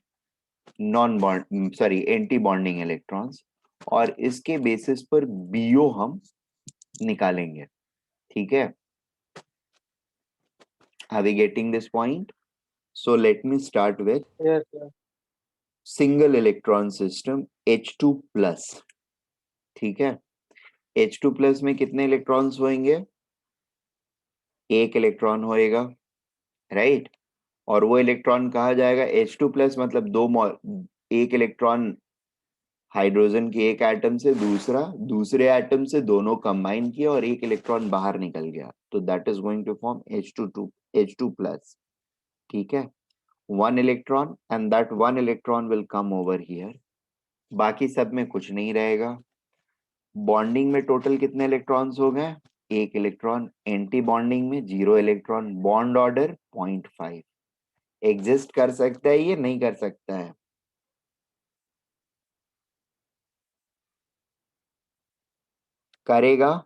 non bond sorry anti bonding electrons, और इसके बेसिस पर बीओ हम निकालेंगे, ठीक है. Are we getting this point? So let me start with Yes, sir. single electron system H2 plus. ठीक है, H2 plus में कितने इलेक्ट्रॉन्स होंगे? एक इलेक्ट्रॉन होएगा, राइट, और वो इलेक्ट्रॉन कहा जाएगा H2 plus, मतलब एक इलेक्ट्रॉन हाइड्रोजन के एक एटम से दूसरे एटम से दोनों कंबाइन किया और एक इलेक्ट्रॉन बाहर निकल गया, तो that is going to form H2 plus. ठीक है, one electron and that one electron will come over here, बाकी सब में कुछ नहीं रहेगा. बॉन्डिंग में टोटल कितने इलेक्ट्रॉन्स हो गए? एक इलेक्ट्रॉन. एंटी बॉन्डिंग में 0 इलेक्ट्रॉन. Bond order 0.5. एग्जिस्ट कर सकता है ये? नहीं कर सकता है. करेगा.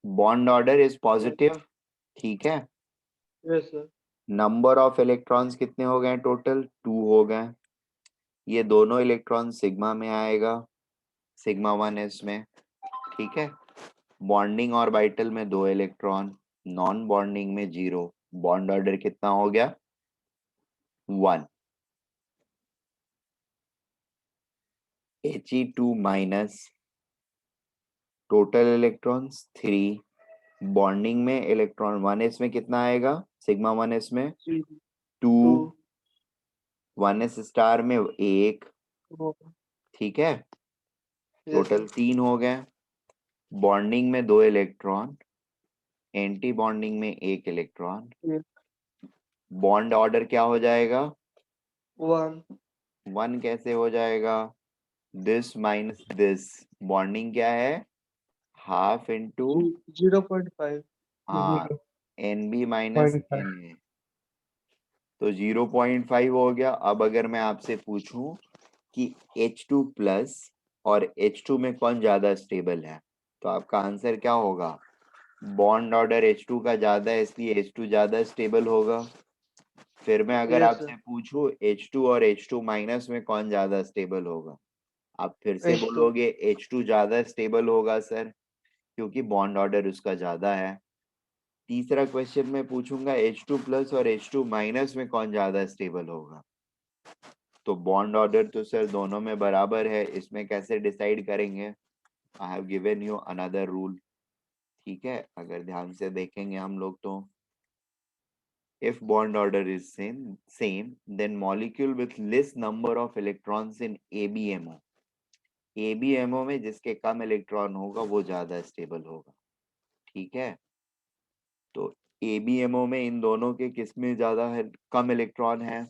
बॉन्ड ऑर्डर इज पॉजिटिव, ठीक है. Yes, sir. Number of electrons कितने हो गए टोटल? 2 हो गए. ये दोनों इलेक्ट्रॉन सिग्मा में आएगा, सिग्मा 1s में, ठीक है. बॉन्डिंग ऑर्बिटल में 2 इलेक्ट्रॉन, नॉन बॉन्डिंग में 0. बॉन्ड ऑर्डर कितना हो गया? 1. He2 minus total electrons 3, bonding में इलेक्ट्रॉन 1s में कितना आएगा, सिग्मा 1s में 3, 2, 2, 1s स्टार में 1, 4. ठीक है, Yes, टोटल sir. 3 हो गए। बॉन्डिंग में 2 इलेक्ट्रॉन, एंटी बॉन्डिंग में 1 इलेक्ट्रॉन। Yes. बॉन्ड ऑर्डर क्या हो जाएगा, 1, 1 कैसे हो जाएगा, दिस माइनस दिस, बॉन्डिंग क्या है, हाफ इंटू 0.5. हाँ NB माइनस NA, तो 0.5 हो गया। अब अगर मैं आपसे पूछूं कि H2 प्लस और H2 में कौन ज्यादा स्टेबल है, तो आपका आंसर क्या होगा, बॉन्ड ऑर्डर H2 का ज्यादा है इसलिए H2 ज्यादा स्टेबल होगा। फिर मैं अगर Yes, आपसे sir. पूछूं H2 और H2 माइनस में कौन ज्यादा स्टेबल होगा, आप फिर से H2. बोलोगे H2 ज्यादा स्टेबल होगा सर, क्योंकि बॉन्ड ऑर्डर उसका ज्यादा है। तीसरा क्वेश्चन में पूछूंगा H2 प्लस और H2 माइनस में कौन ज्यादा स्टेबल होगा, तो बॉन्ड ऑर्डर तो सर दोनों में बराबर है, इसमें कैसे डिसाइड करेंगे, I have given you another rule, ठीक है। अगर ध्यान से देखेंगे हम लोग तो if bond order is same then molecule with less number of electrons in ABMO में जिसके कम इलेक्ट्रॉन होगा वो ज्यादा स्टेबल होगा, ठीक है। तो ABMO में इन दोनों के किस में ज्यादा है, कम इलेक्ट्रॉन है,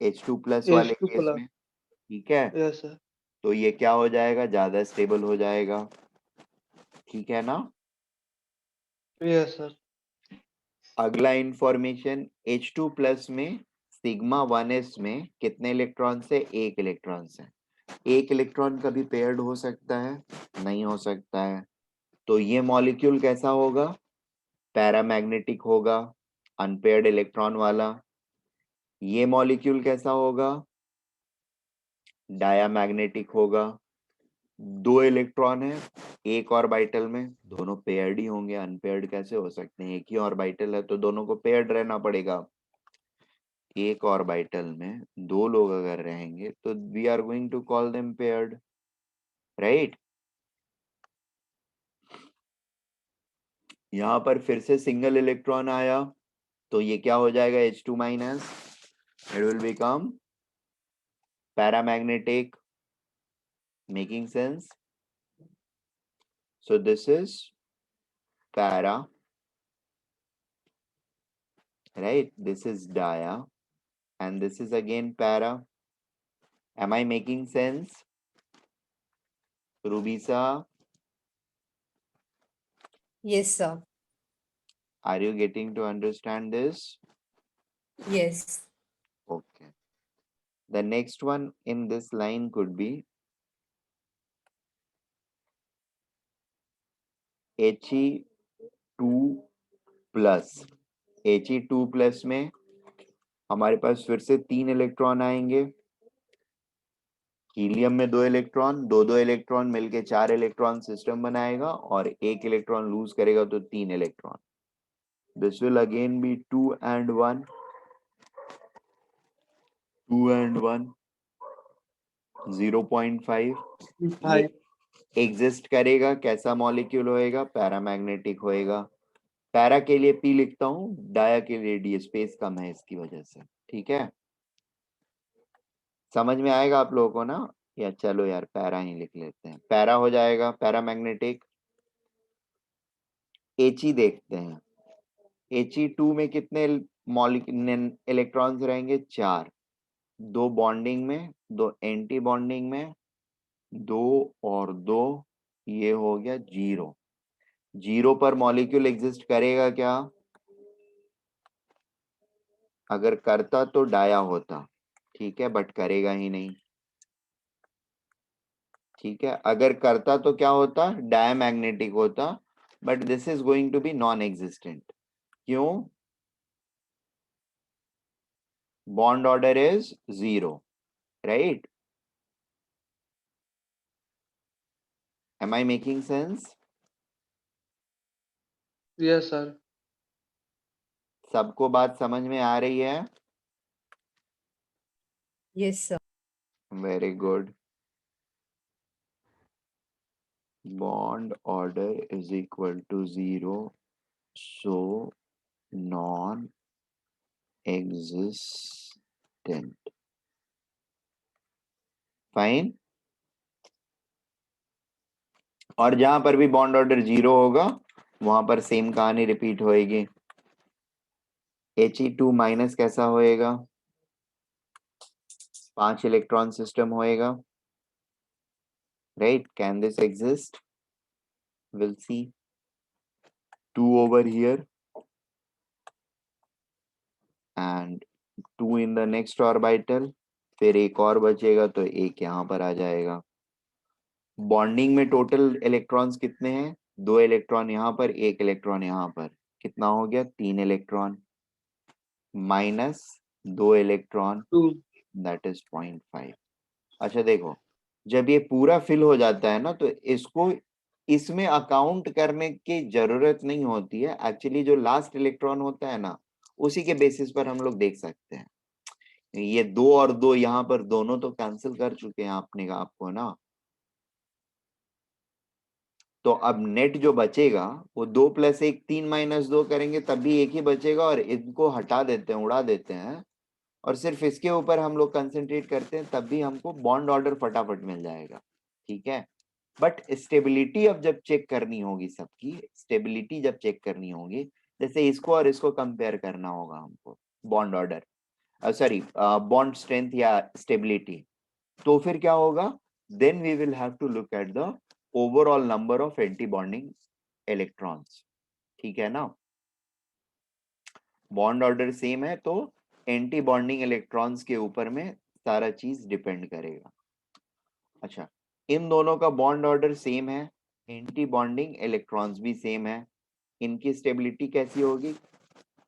H2 प्लस वाले H2 केस plus. में, ठीक है। Yes, sir. तो ये क्या हो जाएगा, ज्यादा स्टेबल हो जाएगा, ठीक है ना। Yes, sir. अगला इंफॉर्मेशन, H2 प्लस में सिग्मा 1s में कितने इलेक्ट्रॉन से, 1 इलेक्ट्रॉन से। 1 इलेक्ट्रॉन कभी पेयर्ड हो सकता है, नहीं हो सकता है, तो ये मॉलिक्यूल कैसा होगा, पैरामैग्नेटिक होगा, अनपेयर्ड इलेक्ट्रॉन वाला। ये मॉलिक्यूल कैसा होगा, डायामैग्नेटिक होगा। 2 इलेक्ट्रॉन है एक ऑर्बिटल में, दोनों पेयर्ड ही होंगे, अनपेयर्ड कैसे हो सकते हैं, एक ही ऑर्बिटल है तो दोनों को पेयर्ड रहना पड़ेगा। एक ऑर्बिटल में 2 लोग अगर रहेंगे तो we are going to call them paired, right. यहाँ पर फिर से सिंगल इलेक्ट्रॉन आया तो ये क्या हो जाएगा, H2 minus, it will become paramagnetic, making sense. So this is para, right? This is dia, and this is again para. Am I making sense, Rubisa? Yes, sir. Are you getting to understand this? Yes. Okay. The next one in this line could be He2 plus. He2 plus में हमारे पास फिर से 3 electron आएंगे, helium में 2 electron, 2 electron मिलके 4 electron system बनाएगा और 1 electron lose करेगा तो 3 electron. This will again be 2 and 1, 2 and 1, 0.5। ये 5. एग्जिस्ट करेगा, कैसा मॉलिक्यूल होएगा, पैरामैग्नेटिक होएगा। पैरा के लिए P लिखता हूं, डाया के लिए D, स्पेस कम है इसकी वजह से, ठीक है। समझ में आएगा आप लोगों को ना, या चलो यार पैरा ही लिख लेते हैं, पैरा हो जाएगा पैरामैग्नेटिक। He देखते हैं, He2 में कितने इलेक्ट्रॉन्स रहेंगे, 4, 2 बॉन्डिंग में, 2 एंटी बॉन्डिंग में, 2 और 2, ये हो गया 0। 0 पर मॉलिक्यूल एग्जिस्ट करेगा क्या, अगर करता तो डाया होता, ठीक है, बट करेगा ही नहीं, ठीक है। अगर करता तो क्या होता, डायमैग्नेटिक होता, but this is going to be non existent, क्यों, bond order is 0, right. Am I making sense, Yes, sir. सबको बात समझ में आ रही है, Yes, sir. Very good. bond order is equal to 0, so non-existent. Fine. और जहां पर भी बॉन्ड ऑर्डर 0 होगा वहां पर सेम कहानी रिपीट होएगी. He2- कैसा होएगा? 5 इलेक्ट्रॉन सिस्टम होएगा. Right, can this exist? Will see. 2 over here and 2 in the next orbital. फिर एक और बचेगा तो एक यहाँ पर आ जाएगा. बॉन्डिंग में टोटल इलेक्ट्रॉन्स कितने हैं? 2 इलेक्ट्रॉन यहाँ पर, 1 इलेक्ट्रॉन यहाँ पर. कितना हो गया? 3 electron minus 2 electron, 2. That is 0.5. अच्छा देखो, जब ये पूरा फिल हो जाता है ना तो इसको इसमें अकाउंट करने की जरूरत नहीं होती है. एक्चुअली जो लास्ट इलेक्ट्रॉन होता है ना उसी के बेसिस पर हम लोग देख सकते हैं. ये 2 और 2 यहाँ पर दोनों तो कैंसिल कर चुके हैं आपने का आपको ना. तो अब नेट जो बचेगा वो 2 + 1 3 - 2 करेंगे तब भी एक ही बचेगा, और इनको हटा देते हैं, उड़ा देते हैं, और सिर्फ इसके ऊपर हम लोग कंसंट्रेट करते हैं तब भी हमको बॉन्ड ऑर्डर फटाफट मिल जाएगा. ठीक है. बट स्टेबिलिटी अब जब चेक करनी होगी, सबकी स्टेबिलिटी जब चेक करनी होगी, जैसे इसको और इसको कंपेयर करना होगा हमको, bond order sorry bond strength या स्टेबिलिटी, तो फिर क्या होगा? Then we will have to look at the overall number of anti bonding electrons. ठीक है ना. बॉन्ड ऑर्डर सेम है तो एंटी बॉन्डिंग इलेक्ट्रॉन्स के ऊपर में सारा चीज डिपेंड करेगा. अच्छा, इन दोनों का बॉन्ड ऑर्डर सेम है, एंटी बॉन्डिंग इलेक्ट्रॉन्स भी सेम है. इनकी स्टेबिलिटी कैसी होगी?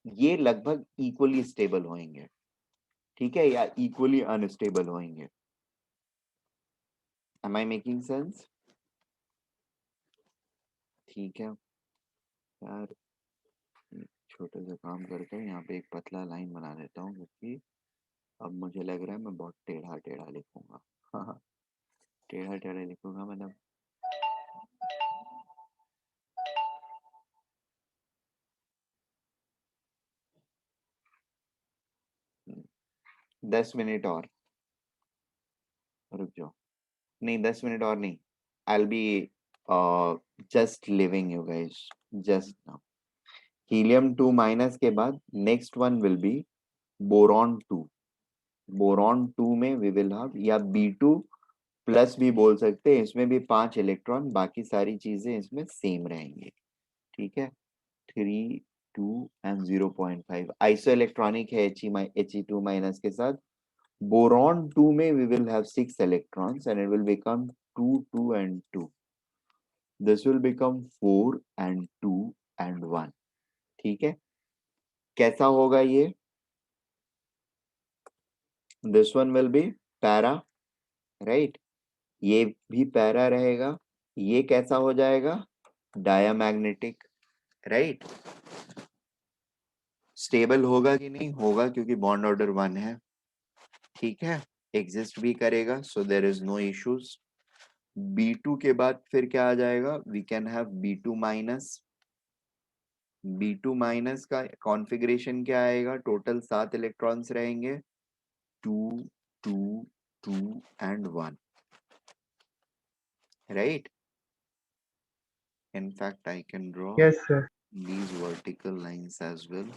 ये लगभग इक्वली स्टेबल होंगे. ठीक है, या इक्वली अनस्टेबल होंगे. Am I making sense? ठीक है यार, छोटे से काम करके यहाँ पे एक पतला लाइन बना देता हूँ, क्योंकि अब मुझे लग रहा है मैं बहुत टेढ़ा टेढ़ा लिखूंगा. टेढ़ा टेढ़ा लिखूंगा मतलब 10 मिनट और रुक जाओ. नहीं, 10 मिनट और नहीं. I'll be just leaving you guys just now. Helium-2 - के बाद next one will be boron-2. boron-2 में we will have, या B2 प्लस भी बोल सकते हैं, इसमें भी 5 इलेक्ट्रॉन, बाकी सारी चीजें इसमें सेम रहेंगी. ठीक है. 3 2 and 0.5 आइसो इलेक्ट्रॉनिक है He2- के साथ. boron-2 में we will have 6 electrons and it will become 2 2 and 2. This will become 4 and 2 and 1. ठीक है. कैसा होगा ये? This one will be para, right? ये भी पैरा रहेगा. ये कैसा हो जाएगा? Diamagnetic, right. स्टेबल होगा कि नहीं होगा, क्योंकि बॉन्ड ऑर्डर 1 है. ठीक है, एग्जिस्ट भी करेगा, so there is no issues. B2 के बाद फिर क्या आ जाएगा? We can have B2-. B2- का कॉन्फ़िगरेशन क्या आएगा? टोटल 7 इलेक्ट्रॉन्स रहेंगे, 2 2 2 and 1, right? In fact, I can draw Yes, sir. these vertical lines as well.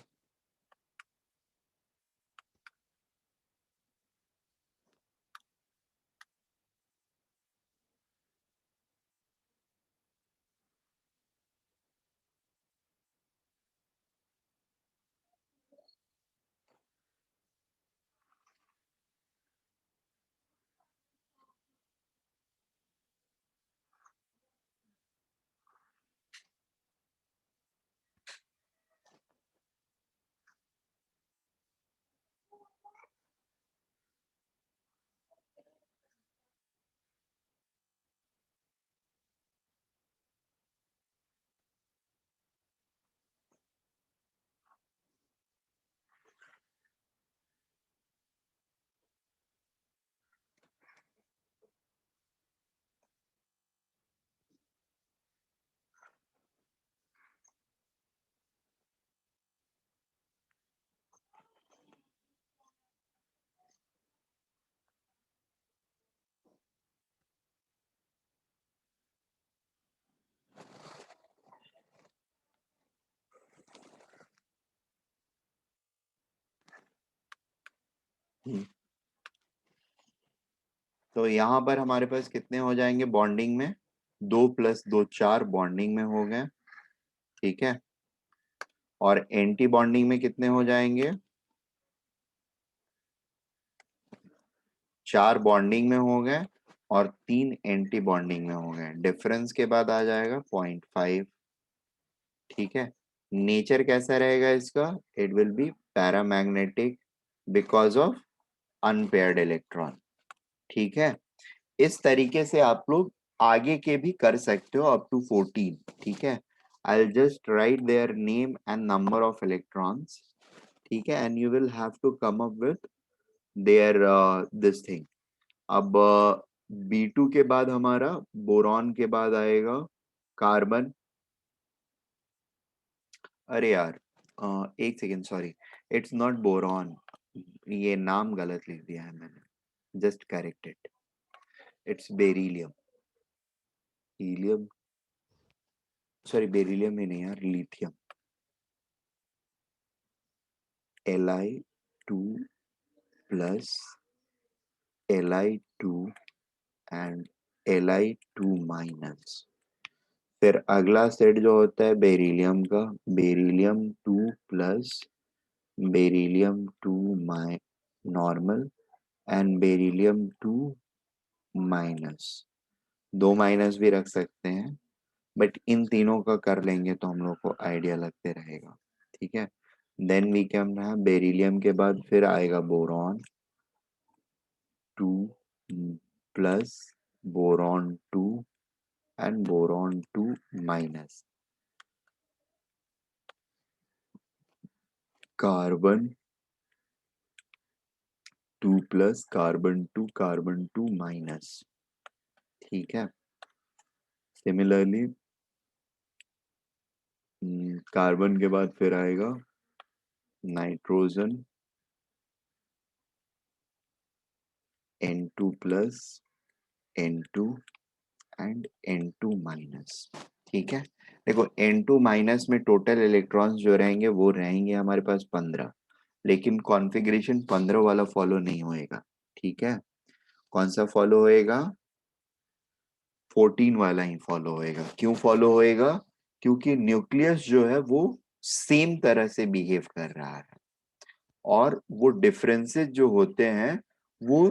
तो यहाँ पर हमारे पास कितने हो जाएंगे बॉन्डिंग में, 2 + 2 4 बॉन्डिंग में हो गए, ठीक है। और एंटी बॉन्डिंग में कितने हो जाएंगे, 4 बॉन्डिंग में हो गए और 3 एंटी बॉन्डिंग में हो गए। डिफरेंस के बाद आ जाएगा 0.5, ठीक है। नेचर कैसा रहेगा इसका, it will be paramagnetic because of unpaired electron, ठीक है। इस तरीके से आप लोग आगे के भी कर सकते हो अप टू 14, ठीक है। I will just write their name and number of electrons, ठीक है, and you will have to come up with their this thing. अब B2 के बाद हमारा बोरॉन के बाद आएगा कार्बन। अरे यार एक second, sorry, it's not boron, ये नाम गलत लिख दिया है मैंने, just correct it, it's beryllium. Helium, sorry beryllium ही नहीं यार, lithium. Li2 plus Li2 and Li2 minus. फिर अगला सेट जो होता है बेरिलियम का, beryllium 2 plus beryllium 2 normal and beryllium 2 minus. 2 minus भी रख सकते हैं, बट इन तीनों का कर लेंगे तो हम लोग को आइडिया लगते रहेगा, ठीक है। Then we can have beryllium के बाद फिर आएगा boron 2 plus boron 2 and boron 2 minus. Carbon 2 plus carbon 2 minus, ठीक है। सिमिलरली कार्बन के बाद फिर आएगा nitrogen N2 plus N2 and N2 minus, ठीक है। देखो N2 माइनस में टोटल इलेक्ट्रॉन्स जो रहेंगे वो रहेंगे हमारे पास 15, लेकिन कॉन्फ़िगरेशन 15 वाला फॉलो नहीं होएगा, ठीक है। कौन सा फॉलो होएगा, 14 वाला ही फॉलो होएगा। क्यों फॉलो होएगा, क्योंकि न्यूक्लियस जो है वो सेम तरह से बिहेव कर रहा है, और वो डिफरेंसेस जो होते हैं वो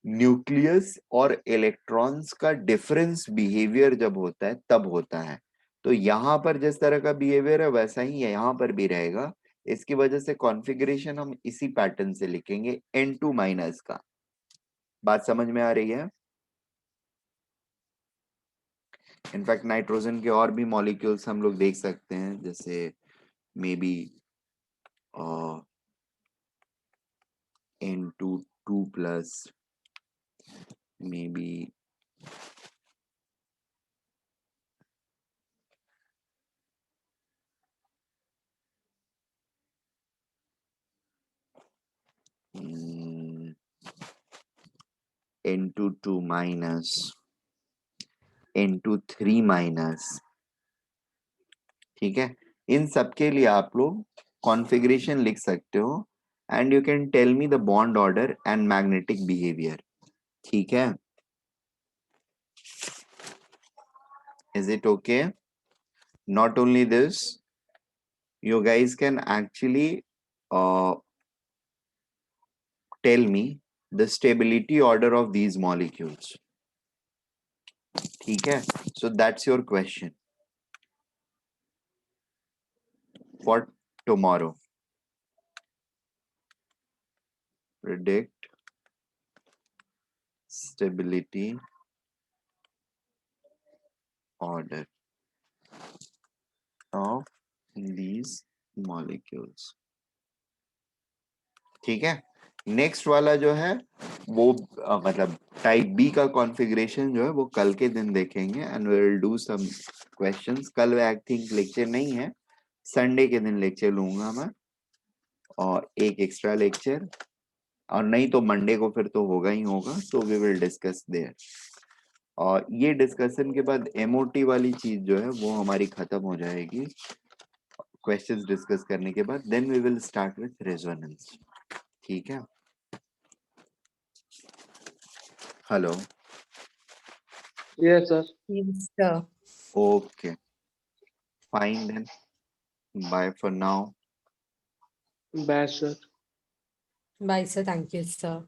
न्यूक्लियस और इलेक्ट्रॉन्स का डिफरेंस बिहेवियर जब होता है तब होता है। तो यहाँ पर जिस तरह का बिहेवियर है वैसा ही यहाँ पर भी रहेगा। इसकी वजह से कॉन्फ़िगरेशन हम इसी पैटर्न से लिखेंगे N2 माइनस का। बात समझ में आ रही है। इनफैक्ट नाइट्रोजन के और भी मॉलिक्यूल्स हम लोग देख सकते हैं, जैसे may be N2 2 plus, may be N2 2 minus, N2 3 minus, ठीक है। इन सब के लिए आप लोग कॉन्फ़िगरेशन लिख सकते हो and you can tell me the bond order and magnetic behaviour, ठीक है। Is it okay? Not only this, you guys can actually tell me the stability order of these molecules, ठीक है। so that's your question for tomorrow. Predict stability order of these molecules, ठीक है। Next वाला जो है वो मतलब type B का कॉन्फ़िगरेशन जो है वो कल के दिन देखेंगे and we will do some questions. कल आई थिंक लेक्चर नहीं है, संडे के दिन लेक्चर लूंगा मैं, और एक एक्स्ट्रा लेक्चर, और नहीं तो मंडे को फिर तो होगा ही होगा, तो वी विल डिस्कस देयर। और ये डिस्कशन के बाद एमओटी वाली चीज जो है वो हमारी खत्म हो जाएगी क्वेश्चंस डिस्कस करने के बाद। Then we will start with resonance, ठीक है। Hello. Yes, sir. Yes, sir. Okay. Fine then. Bye for now. Bye, sir. Bye, sir. Thank you, sir.